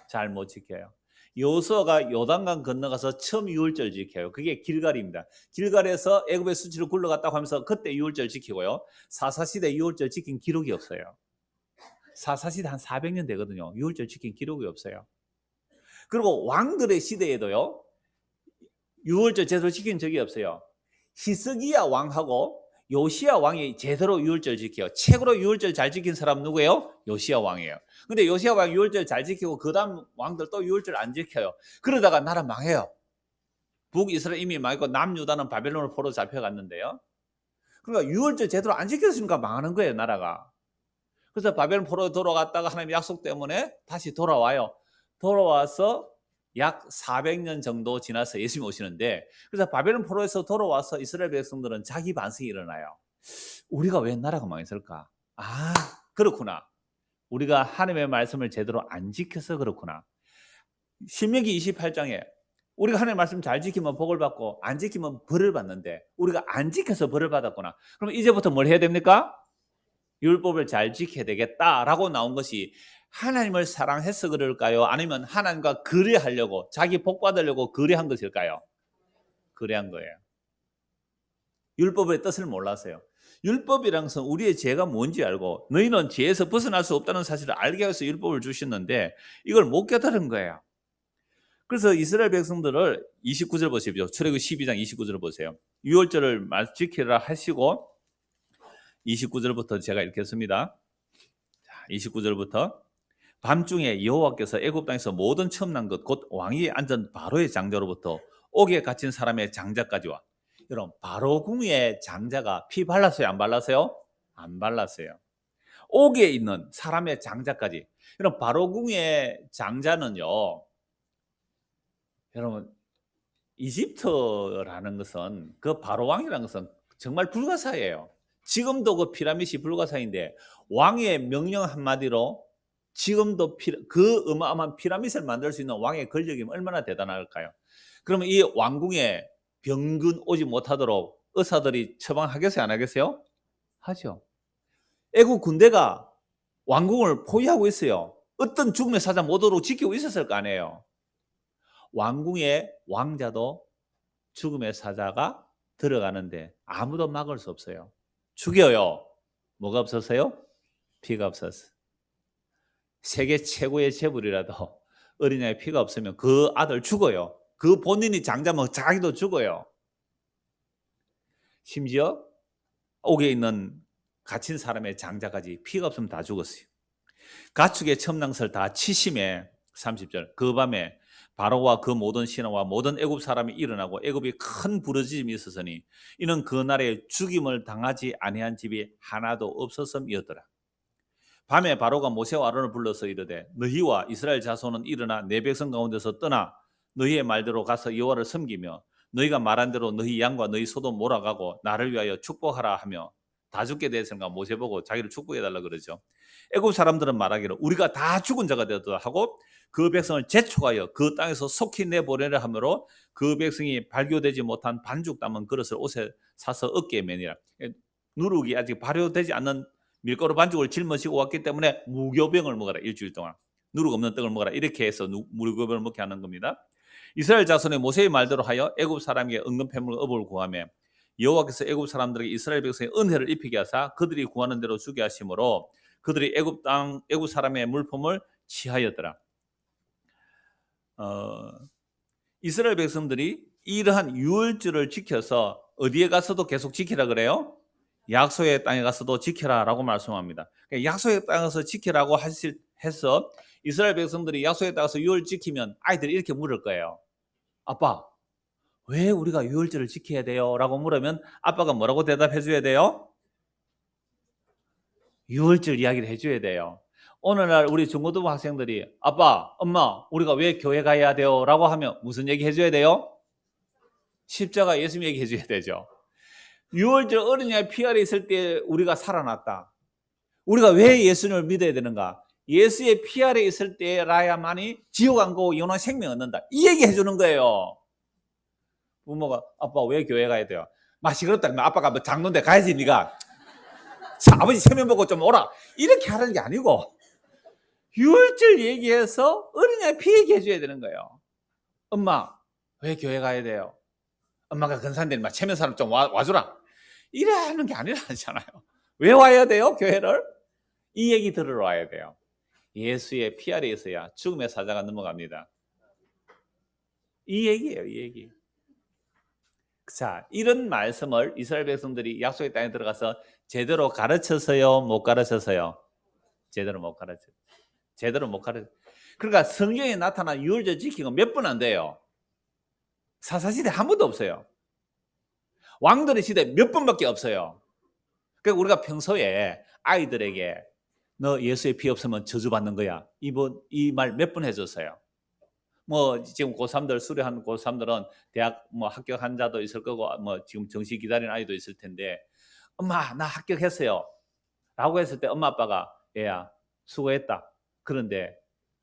잘 못 지켜요. 여호수아가 요단강 건너가서 처음 유월절 지켜요. 그게 길갈입니다. 길갈에서 애굽의 수치로 굴러갔다고 하면서 그때 유월절 지키고요. 사사시대 유월절 지킨 기록이 없어요. 사사시대 한 400년 되거든요. 유월절 지킨 기록이 없어요. 그리고 왕들의 시대에도요, 유월절 제대로 지킨 적이 없어요. 히스기야 왕하고 요시야 왕이 제대로 유월절 지켜요. 최고로 유월절 잘 지킨 사람 누구예요? 요시야 왕이에요. 근데 요시야 왕이 유월절 잘 지키고 그 다음 왕들 또 유월절 안 지켜요. 그러다가 나라 망해요. 북이스라엘 이미 망했고 남유다는 바벨론으로 포로 잡혀갔는데요. 그러니까 유월절 제대로 안 지켰으니까 망하는 거예요, 나라가. 그래서 바벨론 포로 돌아갔다가 하나님 약속 때문에 다시 돌아와요. 돌아와서 약 400년 정도 지나서 예수님이 오시는데, 그래서 바벨론 포로에서 돌아와서 이스라엘 백성들은 자기 반성이 일어나요. 우리가 왜 나라가 망했을까? 아, 그렇구나. 우리가 하나님의 말씀을 제대로 안 지켜서 그렇구나. 신명기 28장에 우리가 하나님의 말씀 잘 지키면 복을 받고 안 지키면 벌을 받는데 우리가 안 지켜서 벌을 받았구나. 그럼 이제부터 뭘 해야 됩니까? 율법을 잘 지켜야 되겠다라고 나온 것이 하나님을 사랑해서 그럴까요? 아니면 하나님과 거래하려고, 자기 복 받으려고 거래한 것일까요? 거래한 거예요. 율법의 뜻을 몰랐어요. 율법이란 것은 우리의 죄가 뭔지 알고 너희는 죄에서 벗어날 수 없다는 사실을 알게 해서 율법을 주셨는데 이걸 못 깨달은 거예요. 그래서 이스라엘 백성들을 29절 보십시오. 출애굽 12장 29절을 보세요. 유월절을 지키라 하시고 29절부터 제가 읽겠습니다. 29절부터 밤중에 여호와께서 애굽 땅에서 모든 처음 난 것 곧 왕위에 앉은 바로의 장자로부터 옥에 갇힌 사람의 장자까지와, 여러분 바로 궁의 장자가 피 발랐어요? 안 발랐어요? 안 발랐어요. 옥에 있는 사람의 장자까지. 여러분 바로 궁의 장자는요, 여러분 이집트라는 것은 그 바로 왕이라는 것은 정말 불가사예요. 지금도 그 피라밋이 불가사인데 왕의 명령 한마디로 지금도 그 어마어마한 피라밋을 만들 수 있는 왕의 권력이 얼마나 대단할까요? 그러면 이 왕궁에 병균 오지 못하도록 의사들이 처방하겠어요? 안 하겠어요? 하죠. 애국 군대가 왕궁을 포위하고 있어요. 어떤 죽음의 사자 못 오도록 지키고 있었을 거 아니에요. 왕궁의 왕자도 죽음의 사자가 들어가는데 아무도 막을 수 없어요. 죽여요. 뭐가 없었어요? 피가 없었어요. 세계 최고의 재물이라도 어린아이 피가 없으면 그 아들 죽어요. 그 본인이 장자면 자기도 죽어요. 심지어 옥에 있는 갇힌 사람의 장자까지 피가 없으면 다 죽었어요. 가축의 첨낭설 다 치심에 30절 그 밤에 바로와 그 모든 신하와 모든 애굽 사람이 일어나고 애굽이 큰 부르짖음이 있었으니 이는 그 날에 죽임을 당하지 아니한 집이 하나도 없었음이었더라. 밤에 바로가 모세와 아론을 불러서 이르되 너희와 이스라엘 자손은 일어나 내 백성 가운데서 떠나 너희의 말대로 가서 여호와를 섬기며 너희가 말한 대로 너희 양과 너희 소도 몰아가고 나를 위하여 축복하라 하며 다 죽게 되었으니까 모세보고 자기를 축복해달라 그러죠. 애굽 사람들은 말하기를 우리가 다 죽은 자가 되었다 하고 그 백성을 재촉하여 그 땅에서 속히 내보내려 하므로 그 백성이 발교되지 못한 반죽 담은 그릇을 옷에 사서 어깨에 매니라. 누룩이 아직 발효되지 않는 밀가루 반죽을 짊어지고 왔기 때문에 무교병을 먹어라. 일주일 동안 누룩 없는 떡을 먹어라. 이렇게 해서 무교병을 먹게 하는 겁니다. 이스라엘 자손의 모세의 말대로 하여 애굽 사람에게 은근패물 업을 구하며 여호와께서 애굽 사람들에게 이스라엘 백성의 은혜를 입히게 하사 그들이 구하는 대로 주게 하심으로 그들이 애굽 사람의 물품을 취하였더라. 이스라엘 백성들이 이러한 유월절을 지켜서 어디에 가서도 계속 지키라 그래요? 약속의 땅에 가서도 지켜라라고 말씀합니다. 그러니까 약속의 땅에서 지키라고 해서 이스라엘 백성들이 약속의 땅에서 유월 지키면 아이들이 이렇게 물을 거예요. 아빠, 왜 우리가 유월절을 지켜야 돼요? 라고 물으면 아빠가 뭐라고 대답해 줘야 돼요? 유월절 이야기를 해줘야 돼요. 오늘날 우리 중고등부 학생들이 아빠, 엄마, 우리가 왜 교회 가야 돼요? 라고 하면 무슨 얘기 해줘야 돼요? 십자가 예수님 얘기 해줘야 되죠. 유월절 어린이의 피 아래 있을 때 우리가 살아났다. 우리가 왜 예수님을 믿어야 되는가? 예수의 피 아래 있을 때라야만이 지옥 안 가고 영원한 생명 얻는다. 이 얘기 해주는 거예요. 부모가 아빠 왜 교회 가야 돼요? 막 시끄럽다. 아빠가 뭐 장로인데 가야지 네가. 자, 아버지 세면 보고 좀 오라. 이렇게 하는 게 아니고 유월절 얘기해서 어린이의 피 얘기해 줘야 되는 거예요. 엄마 왜 교회 가야 돼요? 엄마가 근사한데 막 체면 사람 좀 와주라. 이래 하는 게 아니라잖아요. 왜 와야 돼요? 교회를? 이 얘기 들으러 와야 돼요. 예수의 피 아래에 있어야 죽음의 사자가 넘어갑니다. 이 얘기예요. 이 얘기. 자, 이런 말씀을 이스라엘 백성들이 약속의 땅에 들어가서 제대로 가르쳐서요? 못 가르쳐서요? 제대로 못 가르쳐요. 제대로 못 가르쳐요. 그러니까 성경에 나타난 유월절 지키고 몇 번 안 돼요. 사사시대 한 번도 없어요. 왕들의 시대 몇 번밖에 없어요. 그러니까 우리가 평소에 아이들에게 너 예수의 피 없으면 저주받는 거야. 이 말 몇 번 해줬어요. 뭐 지금 고3들 수료한 고3들은 대학 뭐 합격한 자도 있을 거고 뭐 지금 정시 기다리는 아이도 있을 텐데 엄마 나 합격했어요. 라고 했을 때 엄마 아빠가 얘야 수고했다. 그런데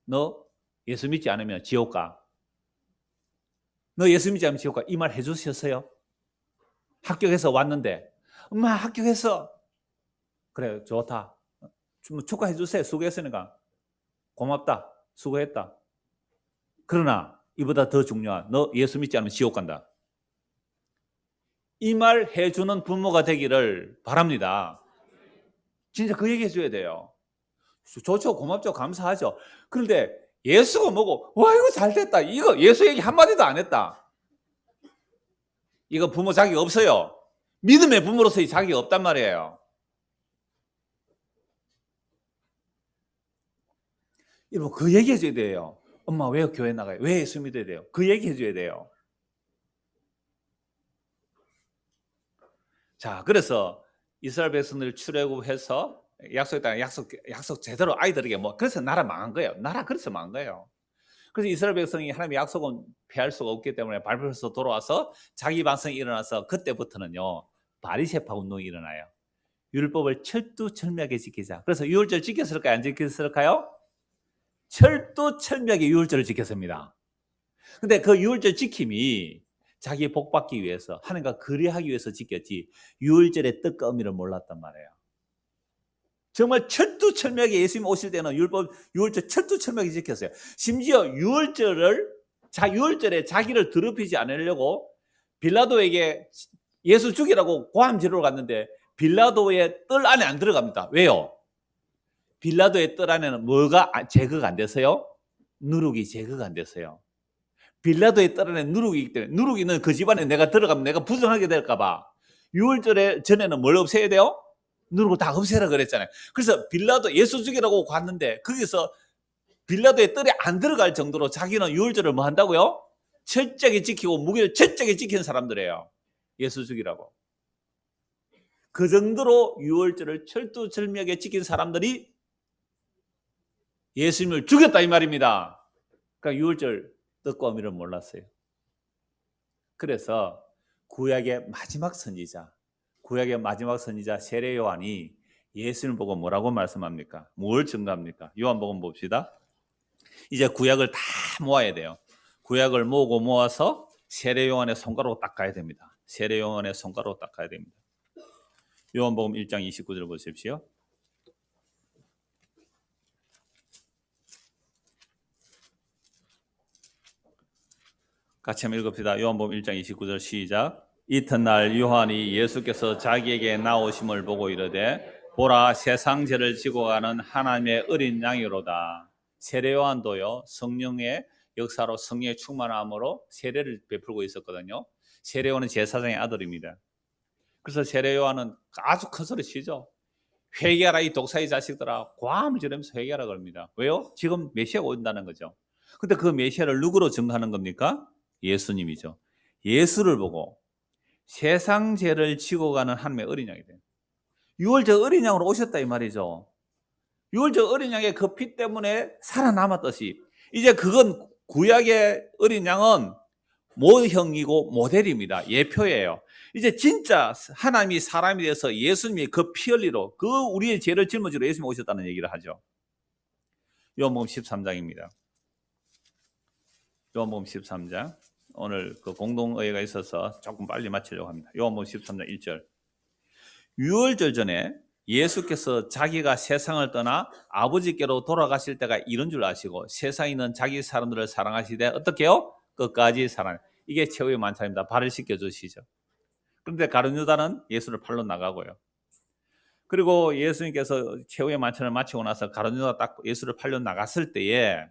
너 예수 믿지 않으면 지옥 가. 너 예수 믿지 않으면 지옥 가. 이 말 해주셨어요? 합격해서 왔는데 엄마 합격했어. 그래 좋다. 좀 축하해 주세요. 수고했으니까. 고맙다. 수고했다. 그러나 이보다 더 중요한 너 예수 믿지 않으면 지옥 간다. 이 말 해주는 부모가 되기를 바랍니다. 진짜 그 얘기 해줘야 돼요. 좋죠. 고맙죠. 감사하죠. 그런데 예수가 뭐고 와 이거 잘됐다. 이거 예수 얘기 한마디도 안 했다. 이거 부모 자격이 없어요. 믿음의 부모로서의 자격이 없단 말이에요. 여러분 그 얘기 해줘야 돼요. 엄마 왜 교회 나가요? 왜 예수 믿어야 돼요? 그 얘기 해줘야 돼요. 자, 그래서 이스라엘 백성들 출애굽해서 약속의 땅에 약속 제대로 아이들에게 뭐 그래서 나라 망한 거예요. 나라 그래서 망한 거예요. 그래서 이스라엘 백성이 하나님의 약속은 피할 수가 없기 때문에 발표해서 돌아와서 자기 반성이 일어나서 그때부터는요 바리새파 운동이 일어나요. 율법을 철두철미하게 지키자. 그래서 유월절 지켰을까요? 안 지켰을까요? 철두철미하게 유월절을 지켰습니다. 근데 그 유월절 지킴이 자기 복 받기 위해서 하나님과 거래하기 위해서 지켰지 유월절의 뜻과 의미를 몰랐단 말이에요. 정말 철두철미하게 예수님 오실 때는 유월절 철두철미하게 지켰어요. 심지어 유월절에 자기를 더럽히지 않으려고 빌라도에게 예수 죽이라고 고함 지르러 갔는데 빌라도의 뜰 안에 안 들어갑니다. 왜요? 빌라도의 뜰 안에는 뭐가 제거가 안 됐어요? 누룩이 제거가 안 됐어요. 빌라도의 뜰 안에 누룩이 있기 때문에 누룩이 있는 그 집안에 내가 들어가면 내가 부정하게 될까 봐 유월절에 전에는 뭘 없애야 돼요? 누룩을 다 없애라 그랬잖아요. 그래서 빌라도 예수 죽이라고 갔는데 거기서 빌라도의 뜰에 안 들어갈 정도로 자기는 유월절을 뭐 한다고요? 철저하게 지키고 무기를 철저하게 지키는 사람들이에요. 예수 죽이라고. 그 정도로 유월절을 철두철미하게 지킨 사람들이 예수님을 죽였다 이 말입니다. 그러니까 유월절 뜻과 의미를 몰랐어요. 그래서 구약의 마지막 선지자, 구약의 마지막 선지자 세례 요한이 예수님을 보고 뭐라고 말씀합니까? 뭘 증거합니까? 요한복음 봅시다. 이제 구약을 다 모아야 돼요. 구약을 모으고 모아서 세례 요한의 손가락으로 닦아야 됩니다. 세례 요한의 손가락으로 닦아야 됩니다. 요한복음 1장 29절 보십시오. 같이 한번 읽읍시다. 요한복음 1장 29절 시작. 이튿날 요한이 예수께서 자기에게 나오심을 보고 이르되 보라 세상 죄를 지고 가는 하나님의 어린 양이로다. 세례 요한도요 성령의 역사로 성령의 충만함으로 세례를 베풀고 있었거든요. 세례 요한은 제사장의 아들입니다. 그래서 세례 요한은 아주 큰 소리 치죠. 회개하라 이 독사의 자식들아, 고함을 지르면서 회개하라 그럽니다. 왜요? 지금 메시아가 온다는 거죠. 근데 그 메시아를 누구로 증거하는 겁니까? 예수님이죠. 예수를 보고 세상 죄를 지고 가는 하나님의 어린 양이 돼요. 유월절 어린 양으로 오셨다 이 말이죠. 유월절 어린 양의 그 피 때문에 살아남았듯이 이제 그건 구약의 어린 양은 모형이고 모델입니다. 예표예요. 이제 진짜 하나님이 사람이 돼서 예수님이 그 피 흘리로 그 우리의 죄를 짊어지러 예수님이 오셨다는 얘기를 하죠. 요한복음 13장입니다. 요한복음 13장. 오늘 그 공동의회가 있어서 조금 빨리 마치려고 합니다. 요한복음 13장 1절. 유월절 전에 예수께서 자기가 세상을 떠나 아버지께로 돌아가실 때가 이런 줄 아시고 세상에 있는 자기 사람들을 사랑하시되 어떻게요? 끝까지 사랑. 이게 최후의 만찬입니다. 발을 씻겨주시죠. 그런데 가룟 유다는 예수를 팔러 나가고요. 그리고 예수님께서 최후의 만찬을 마치고 나서 가룟 유다가 딱 예수를 팔러 나갔을 때에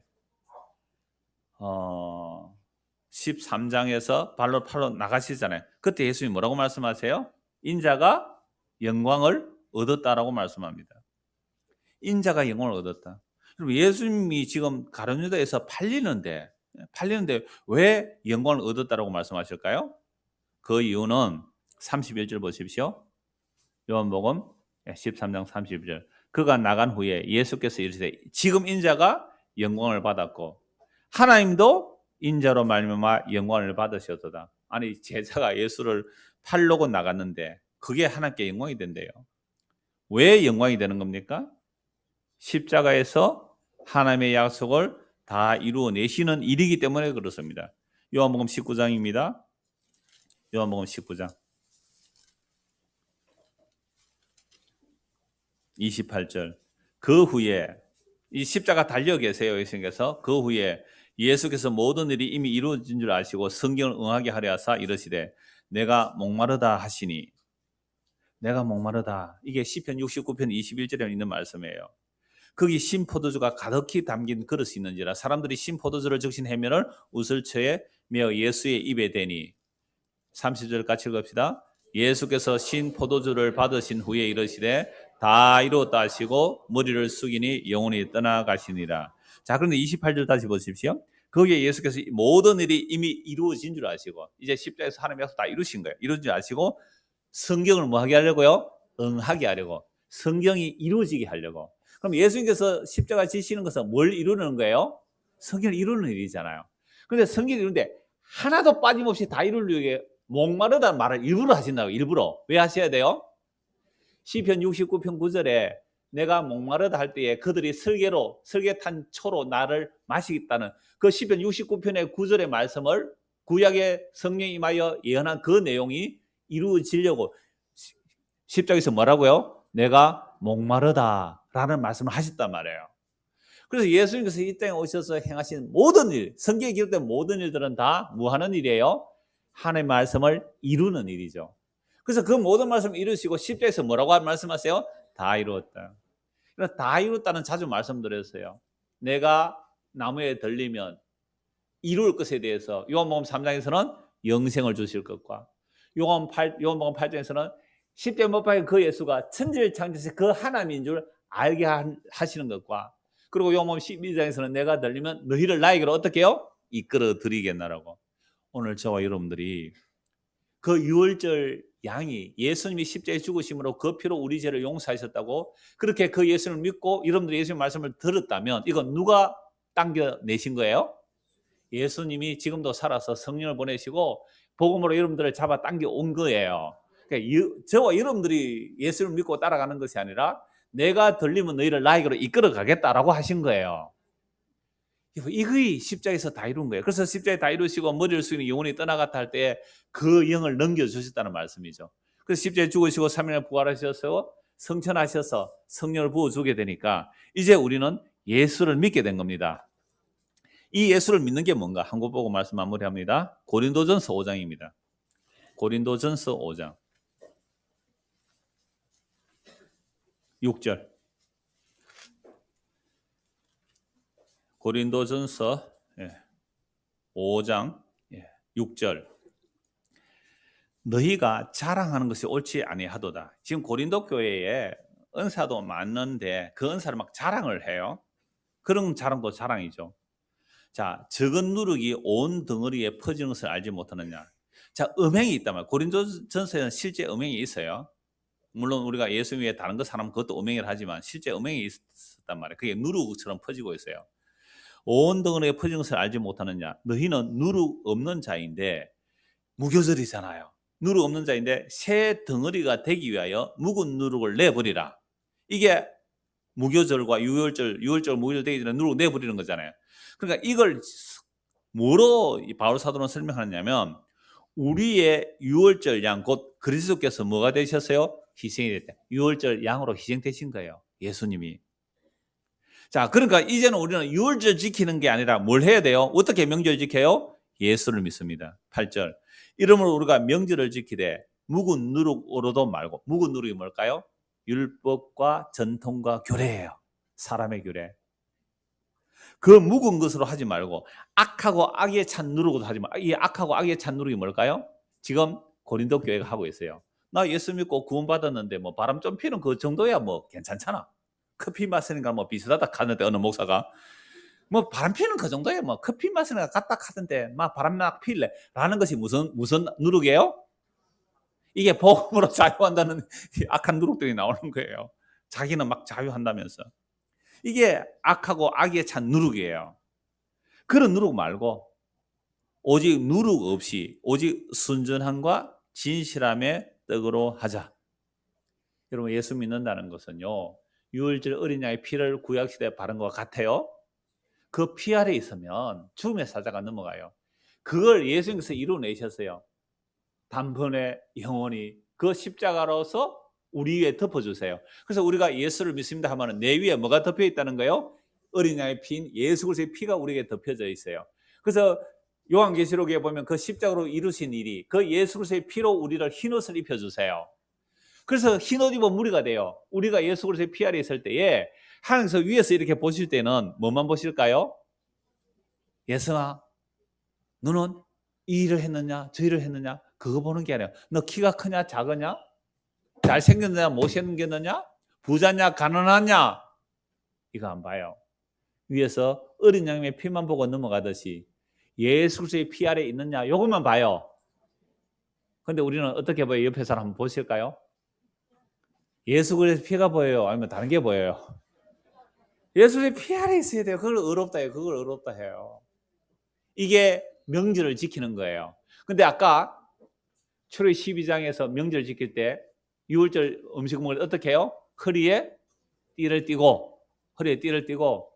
13장에서 발로 팔러 나가시잖아요. 그때 예수님이 뭐라고 말씀하세요? 인자가 영광을 얻었다라고 말씀합니다. 인자가 영광을 얻었다. 그럼 예수님이 지금 가룟 유다에서 팔리는데 왜 영광을 얻었다라고 말씀하실까요? 그 이유는 31절 보십시오. 요한복음 13장 31절. 그가 나간 후에 예수께서 이르시되 지금 인자가 영광을 받았고 하나님도 인자로 말미암아 영광을 받으셨도다. 아니 제자가 예수를 팔려고 나갔는데 그게 하나님께 영광이 된대요. 왜 영광이 되는 겁니까? 십자가에서 하나님의 약속을 다 이루어내시는 일이기 때문에 그렇습니다. 요한복음 19장입니다. 요한복음 19장 28절. 그 후에 이 십자가 달려 계세요. 예수님께서 그 후에 예수께서 모든 일이 이미 이루어진 줄 아시고 성경을 응하게 하려 하사 이르시되 내가 목마르다 하시니 내가 목마르다. 이게 시편 69편 21절에 있는 말씀이에요. 거기 신포도주가 가득히 담긴 그릇이 있는지라 사람들이 신포도주를 적신 해면을 우슬처에 메어 예수의 입에 대니 30절 같이 읽읍시다. 예수께서 신포도주를 받으신 후에 이르시되 다 이루었다 하시고 머리를 숙이니 영혼이 떠나가시니라. 자, 그런데 28절 다시 보십시오. 거기에 예수께서 모든 일이 이미 이루어진 줄 아시고 이제 십자가에서 하나님의 약속 다 이루신 거예요. 이루어진 줄 아시고 성경을 뭐 하게 하려고요? 응하게 하려고. 성경이 이루어지게 하려고. 그럼 예수님께서 십자가 지시는 것은 뭘 이루는 거예요? 성경을 이루는 일이잖아요. 그런데 성경을 이루는데 하나도 빠짐없이 다 이루려고 목마르다는 말을 일부러 하신다고. 일부러. 왜 하셔야 돼요? 시편 69편 9절에 내가 목마르다 할 때에 그들이 설계탄 초로 나를 마시겠다는 그 시편 69편의 9절의 말씀을 구약의 성령이 임하여 예언한 그 내용이 이루어지려고 십자가에서 뭐라고요? 내가 목마르다라는 말씀을 하셨단 말이에요. 그래서 예수님께서 이 땅에 오셔서 행하신 모든 일, 성경에 기록된 모든 일들은 다 뭐 하는 일이에요? 하나님의 말씀을 이루는 일이죠. 그래서 그 모든 말씀을 이루시고 십자가에서 뭐라고 말씀하세요? 다 이루었다. 그래서 다 이루었다는 자주 말씀드렸어요. 내가 나무에 들리면 이룰 것에 대해서 요한복음 3장에서는 영생을 주실 것과 요한복음 8장에서는 십자가에 못 박힌 그 예수가 천지를 창조해서 그 하나님인 줄 알게 하시는 것과 그리고 요한복음 12장에서는 내가 들리면 너희를 나에게로 어떻게 해요? 이끌어 드리겠나라고. 오늘 저와 여러분들이 그 유월절 양이 예수님이 십자가에 죽으심으로 그 피로 우리 죄를 용서하셨다고 그렇게 그 예수님을 믿고 여러분들이 예수님 말씀을 들었다면 이건 누가 당겨내신 거예요? 예수님이 지금도 살아서 성령을 보내시고 복음으로 여러분들을 잡아 당겨 온 거예요. 그러니까 저와 여러분들이 예수를 믿고 따라가는 것이 아니라 내가 들리면 너희를 나에게로 이끌어 가겠다라고 하신 거예요. 이거이 십자가에서 다 이룬 거예요. 그래서 십자가에 다 이루시고 머리를 숙이는 영혼이 떠나갔다 할 때 그 영을 넘겨주셨다는 말씀이죠. 그래서 십자가에 죽으시고 3일에 부활하셔서 성천하셔서 성령을 부어주게 되니까 이제 우리는 예수를 믿게 된 겁니다. 이 예수를 믿는 게 뭔가 한 국 보고 말씀 마무리합니다. 고린도전서 5장입니다. 고린도전서 5장 6절. 고린도전서 5장 6절. 너희가 자랑하는 것이 옳지 아니하도다. 지금 고린도 교회에 은사도 많은데 그 은사를 막 자랑을 해요. 그런 자랑도 자랑이죠. 자, 적은 누룩이 온 덩어리에 퍼지는 것을 알지 못하느냐. 자, 음행이 있단 말이에요. 고린도전서에는 실제 음행이 있어요. 물론 우리가 예수 위에 다른 거 사람 그것도 음행을 하지만 실제 음행이 있었단 말이에요. 그게 누룩처럼 퍼지고 있어요. 온 덩어리에 퍼진 것을 알지 못하느냐. 너희는 누룩 없는 자인데 무교절이잖아요. 누룩 없는 자인데 새 덩어리가 되기 위하여 묵은 누룩을 내버리라. 이게 무교절과 유월절 무교절 되기 전에 누룩 내버리는 거잖아요. 그러니까 이걸 뭐로 바울 사도는 설명하느냐면 우리의 유월절 양 곧 그리스도께서 뭐가 되셨어요? 희생이 됐다. 유월절 양으로 희생되신 거예요. 예수님이. 자, 그러니까 이제는 우리는 유월절 지키는 게 아니라 뭘 해야 돼요? 어떻게 명절 지켜요? 예수를 믿습니다. 8절. 이러므로 우리가 명절을 지키되 묵은 누룩으로도 말고, 묵은 누룩이 뭘까요? 율법과 전통과 교례예요. 사람의 교례. 그 묵은 것으로 하지 말고 악하고 악에 찬 누룩으로 하지 말고. 이 악하고 악에 찬 누룩이 뭘까요? 지금 고린도 교회가 하고 있어요. 나 예수 믿고 구원받았는데 뭐 바람 좀 피는 그 정도야 뭐 괜찮잖아. 커피 마시는가 뭐 비슷하다 하는데 어느 목사가 뭐 바람 피는 그 정도야 뭐 커피 마시는 거 같다 하던데 막 바람 막 필래 라는 것이 무슨 누룩이에요? 이게 복음으로 자유한다는 악한 누룩들이 나오는 거예요. 자기는 막 자유한다면서. 이게 악하고 악에 찬 누룩이에요. 그런 누룩 말고 오직 누룩 없이 오직 순전함과 진실함의 떡으로 하자. 여러분 예수 믿는다는 것은요. 유월절 어린 양의 피를 구약시대에 바른 것 같아요. 그 피 아래 있으면 죽음의 사자가 넘어가요. 그걸 예수님께서 이루어내셨어요. 단번에 영원히 그 십자가로서 우리 위에 덮어주세요. 그래서 우리가 예수를 믿습니다 하면 내 위에 뭐가 덮여 있다는 거예요? 어린 양의 피인 예수 그리스도의 피가 우리에게 덮여져 있어요. 그래서 요한계시록에 보면 그 십자가로 이루신 일이 그 예수 그리스도의 피로 우리를 흰옷을 입혀주세요. 그래서 흰옷 입은 무리가 돼요. 우리가 예수 그리스도의 피 아래 있을 때에 하나님께서 위에서 이렇게 보실 때는 뭐만 보실까요? 예수아, 너는 이 일을 했느냐 저 일을 했느냐 그거 보는 게 아니라 너 키가 크냐 작으냐 잘생겼느냐 못생겼느냐 부자냐 가난하냐 이거 안 봐요. 위에서 어린 양의 피만 보고 넘어가듯이 예수 그리스도의 피 아래 있느냐 이것만 봐요. 그런데 우리는 어떻게 보여요? 옆에 사람 한번 보실까요? 예수 그리스도의 피가 보여요? 아니면 다른 게 보여요? 예수의 피 아래 있어야 돼요. 그걸 어렵다 해요. 그걸 어렵다 해요. 이게 명절을 지키는 거예요. 근데 아까 출애굽기 12장에서 명절 지킬 때 유월절 음식 먹을 때 어떻게 해요? 허리에 띠를 띠고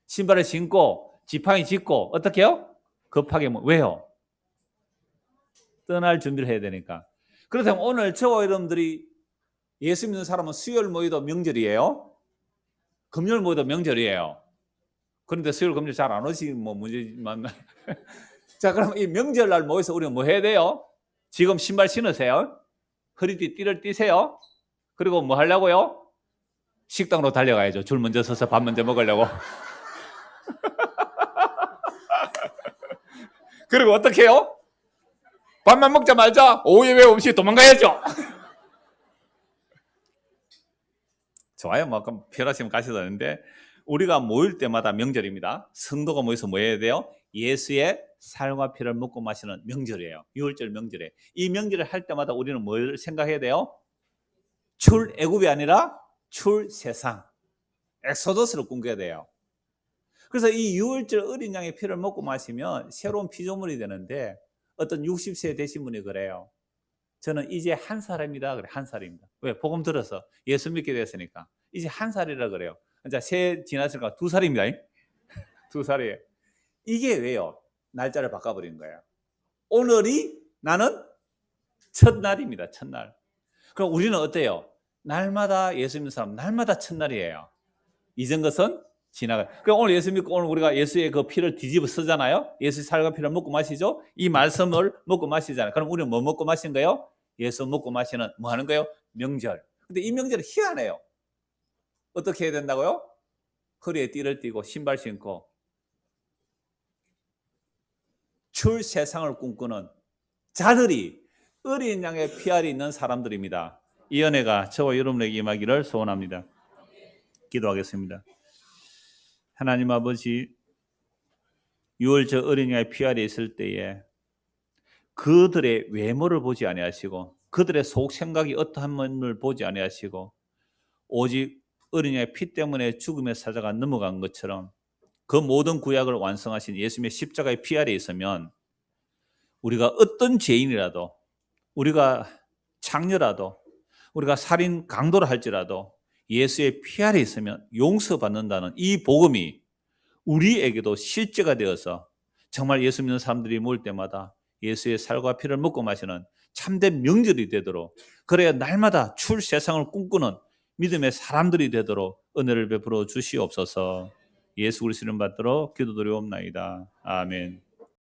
신발을 신고 지팡이 짚고 어떻게 해요? 급하게 왜요? 떠날 준비를 해야 되니까. 그렇다면 오늘 저와 여러분들이 예수 믿는 사람은 수요일 모이도 명절이에요. 금요일 모이도 명절이에요. 그런데 수요일 금요일 잘 안 오시 뭐 문제지만 자, 그럼 이 명절날 모여서 우리는 뭐 해야 돼요? 지금 신발 신으세요. 허리띠 띠를 띠세요. 그리고 뭐 하려고요? 식당으로 달려가야죠. 줄 먼저 서서 밥 먼저 먹으려고. 그리고 어떻게 해요? 밥만 먹자 말자 오후에 왜 없이 도망가야죠. 좋아요. 뭐 그럼 편하시면 가셔도 되는데 우리가 모일 때마다 명절입니다. 성도가 모여서 뭐 해야 돼요? 예수의 살과 피를 먹고 마시는 명절이에요. 유월절 명절에. 이 명절을 할 때마다 우리는 뭘 생각해야 돼요? 출애굽이 아니라 출세상. 엑소더스를 꿈꿔야 돼요. 그래서 이 유월절 어린 양의 피를 먹고 마시면 새로운 피조물이 되는데 어떤 60세 되신 분이 그래요. 저는 이제 한 살입니다. 그래, 한 살입니다. 왜? 복음 들어서 예수 믿게 됐으니까. 이제 한 살이라 그래요. 자, 새해 지났으니까 2살입니다. 2살이에요. 이게 왜요? 날짜를 바꿔버린 거예요. 오늘이 나는 첫날입니다. 첫날. 그럼 우리는 어때요? 날마다 예수 믿는 사람, 날마다 첫날이에요. 이전 것은 지나가. 그럼 오늘 예수 믿고 오늘 우리가 예수의 그 피를 뒤집어 쓰잖아요. 예수의 살과 피를 먹고 마시죠. 이 말씀을 먹고 마시잖아요. 그럼 우리는 뭐 먹고 마신 거예요? 예수 먹고 마시는 뭐 하는 거예요? 명절. 근데 이 명절은 희한해요. 어떻게 해야 된다고요? 허리에 띠를 띠고 신발 신고 출 세상을 꿈꾸는 자들이 어린 양의 피알이 있는 사람들입니다. 이 은혜가 저와 여러분에게 임하기를 소원합니다. 기도하겠습니다. 하나님 아버지, 6월 저 어린 양의 피알이 있을 때에 그들의 외모를 보지 아니하시고 그들의 속 생각이 어떠한을 보지 아니하시고 오직 어린 양의 피 때문에 죽음의 사자가 넘어간 것처럼 그 모든 구약을 완성하신 예수님의 십자가의 피 아래에 있으면 우리가 어떤 죄인이라도 우리가 창녀라도 우리가 살인 강도를 할지라도 예수의 피 아래에 있으면 용서받는다는 이 복음이 우리에게도 실제가 되어서 정말 예수 믿는 사람들이 모일 때마다 예수의 살과 피를 먹고 마시는 참된 명절이 되도록 그래야 날마다 출 세상을 꿈꾸는 믿음의 사람들이 되도록 은혜를 베풀어 주시옵소서. 예수 그리스도 이름 받들어 기도드리옵나이다. 아멘.